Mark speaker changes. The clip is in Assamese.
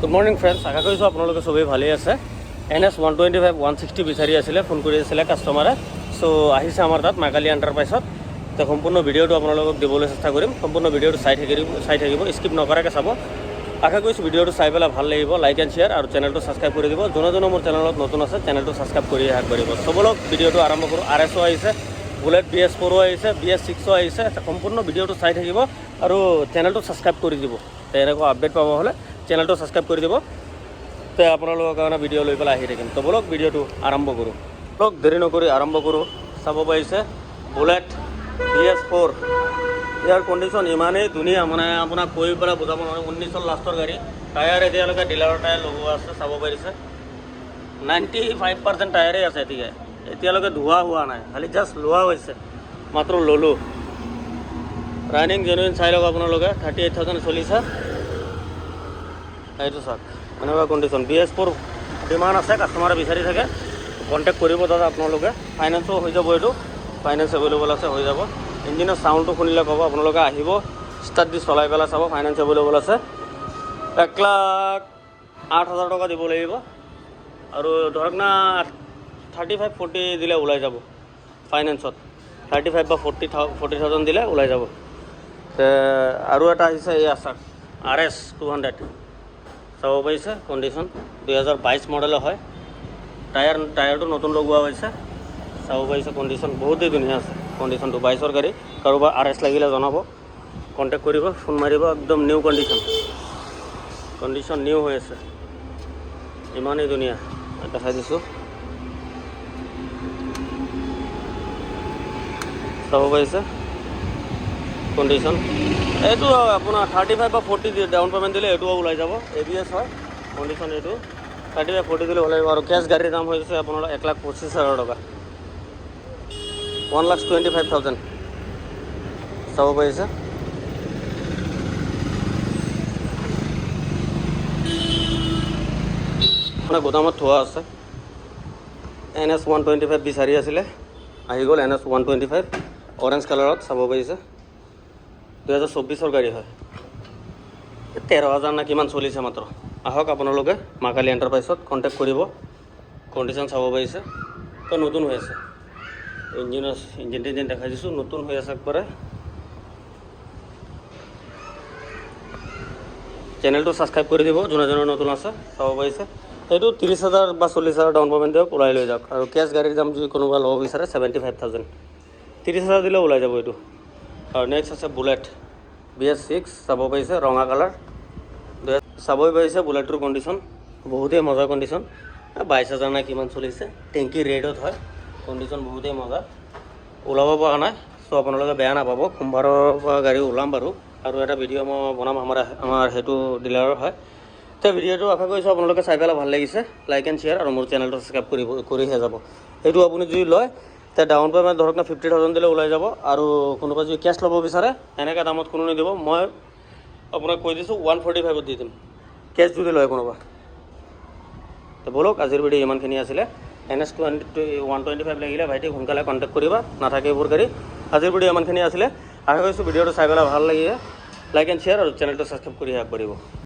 Speaker 1: গুড মৰ্নিং ফ্ৰেণ্ডছ, আশা কৰিছোঁ আপোনালোকে চবেই ভালেই আছে। NS 125 160 বিচাৰি আছিলে, ফোন কৰি আছিলে কাষ্টমাৰে। চ' আহিছে আমাৰ তাত মাকালি এণ্টাৰপ্ৰাইজত। তো সম্পূৰ্ণ ভিডিঅ'টো আপোনালোকক দিবলৈ চেষ্টা কৰিম। সম্পূৰ্ণ ভিডিঅ'টো চাই থাকিব, স্কিপ নকৰাকৈ চাব। আশা কৰিছোঁ ভিডিঅ'টো চাই পেলাই ভাল লাগিব। লাইক এণ্ড শ্বেয়াৰ আৰু চেনেলটো ছাবস্ক্ৰাইব কৰি দিব। যোনে মোৰ চেনেলত নতুন আছে চেনেলটো ছাবস্ক্ৰাইব কৰি আগবাঢ়িব। চবলক ভিডিঅ'টো আৰম্ভ কৰোঁ। RSO আহিছে, বুলেট BS4 আহিছে, BS6 আহিছে। সম্পূৰ্ণ ভিডিঅ'টো চাই থাকিব আৰু চেনেলটো ছাবস্ক্ৰাইব কৰি দিব। তো এনেকুৱা আপডেট পাব হ'লে চেনেলটো ছাবস্ক্ৰাইব কৰি দিব। তো আপোনালোকৰ কাৰণে ভিডিঅ' লৈ পেলাই আহি থাকিম। তো বলক ভিডিঅ'টো আৰম্ভ কৰোঁ। বলক দেৰি নকৰি আৰম্ভ কৰোঁ। চাব পাৰিছে বুলেট BS4। ইয়াৰ কণ্ডিশ্যন ইমানেই ধুনীয়া, মানে আপোনাক কৈ পেলাই বুজাব নোৱাৰোঁ। 19ৰ লাষ্টৰ গাড়ী। টায়াৰ এতিয়ালৈকে ডিলাৰৰ টায়াৰ লগোৱা আছে, চাব পাৰিছে 95% টায়াৰেই আছে। এতিয়ালৈকে ধোৱা হোৱা নাই, খালি জাষ্ট লোৱা হৈছে, মাত্ৰ ল'লোঁ। ৰানিং জেনুইন চাই লওক আপোনালোকে। 38,000 চলিছে। এইটো চাওক এনেকুৱা কণ্ডিশ্যন। BS4 ডিমাণ্ড আছে, কাষ্টমাৰে বিচাৰি থাকে, কণ্টেক্ট কৰিব দাদা আপোনালোকে। ফাইনেন্সো হৈ যাব, এইটো ফাইনেন্স এভেইলেবল আছে, হৈ যাব। ইঞ্জিনৰ চাউণ্ডটো শুনিলে ক'ব, আপোনালোকে আহিব ষ্টাৰ্ট দি চলাই পেলাই চাব। ফাইনেন্স এভেইলেবল আছে। 1,08,000 টকা দিব লাগিব আৰু ধৰক না 35-40 দিলে ওলাই যাব ফাইনেন্সত। 35 বা 40,000 দিলে ওলাই যাব। আৰু এটা আহিছে এয়া চাওক RS 200। চাব পাৰিছে কণ্ডিশ্যন 2022 মডেলৰ হয়। টায়াৰটো নতুন লগোৱা হৈছে, চাব পাৰিছে কণ্ডিশ্যন বহুতেই ধুনীয়া আছে। কণ্ডিশ্যনটো 22ৰ গাড়ী। কাৰোবাৰ RS লাগিলে জনাব, কণ্টেক্ট কৰিব, ফোন মাৰিব। একদম নিউ কণ্ডিশ্যন নিউ হৈ আছে, ইমানেই ধুনীয়া। দেখাই দিছোঁ, চাব পাৰিছে কণ্ডিশ্যন। এইটো আপোনাৰ 35 বা 40 ডাউন পে'মেণ্ট দিলে এইটোও ওলাই যাব। ABS হয় কণ্ডিশ্যন। এইটো 35-40 দিলে ওলাই যাব। আৰু কেছ গাড়ীৰ দাম হৈছে আপোনাৰ 1,25,000 টকা, 1,25,000। চাব পাৰিছে মানে গোদামত থোৱা আছে। NS 125 বিচাৰি আছিলে, আহি গ'ল NS 125 অৰেঞ্জ কালাৰত। চাব পাৰিছে 2024ৰ গাড়ী হয়। 13,000 না কিমান চলিছে মাত্ৰ। আহক আপোনালোকে মাকালি এণ্টাৰপ্ৰাইজত, কণ্টেক্ট কৰিব। কণ্ডিশ্যন চাব পাৰিছে, তো নতুন হৈ আছে। ইঞ্জিন দেখাই দিছোঁ, নতুন হৈ আছে একবাৰে। চেনেলটো ছাবস্ক্ৰাইব কৰি দিব যোনে নতুন আছে। চাব পাৰিছে এইটো 30,000 বা 40,000 ডাউন পে'মেণ্ট দিয়ক, ওলাই লৈ যাওক। আৰু কেছ গাড়ীৰ দাম যদি কোনোবা ল'ব বিচাৰে 75,000, 30,000 দিলে ওলাই যাব এইটো। আৰু নেক্সট আছে বুলেট BS6। চাব পাৰিছে ৰঙা কালাৰ। চাবই পাৰিছে বুলেটটোৰ কণ্ডিশ্যন বহুতেই মজা কণ্ডিশ্যন। 22,000 নাই কিমান চলিছে। টেংকি ৰেডত হয়, কণ্ডিশ্যন বহুতেই মজা। ওলাব পৰা নাই, চ' আপোনালোকে বেয়া নাপাব। সোমবাৰৰ পৰা গাড়ী ওলাম বাৰু, আৰু এটা ভিডিঅ' মই বনাম আমাৰ সেইটো ডিলাৰৰ হয়। তো ভিডিঅ'টো আশা কৰিছোঁ আপোনালোকে চাই পেলাই ভাল লাগিছে। লাইক এণ্ড শ্বেয়াৰ আৰু মোৰ চেনেলটো ছাবস্ক্ৰাইব কৰিহে যাব। সেইটো আপুনি যদি লয় তে ডাউন পে'মেণ্ট ধৰক না 50,000 দিলে ওলাই যাব। আৰু কোনোবা যদি কেছ ল'ব বিচাৰে এনেকৈ দামত কোনো নিদিব। মই আপোনাক কৈ দিছোঁ 145ত দি দিম, কেছ যদি লয় কোনোবা। তো বলক আজিৰ ভিডিঅ' ইমানখিনি আছিলে। NS 125 লাগিলে ভাইটি সোনকালে কণ্টেক্ট কৰিবা, নাথাকে এইবোৰ গাড়ী। আজিৰ ভিডিঅ' ইমানখিনি আছিলে। আশা কৰিছোঁ ভিডিঅ'টো চাই পেলাই ভাল লাগিলে। লাইক এণ্ড শ্বেয়াৰ আৰু চেনেলটো ছাবস্ক্ৰাইব কৰি আগবাঢ়িব।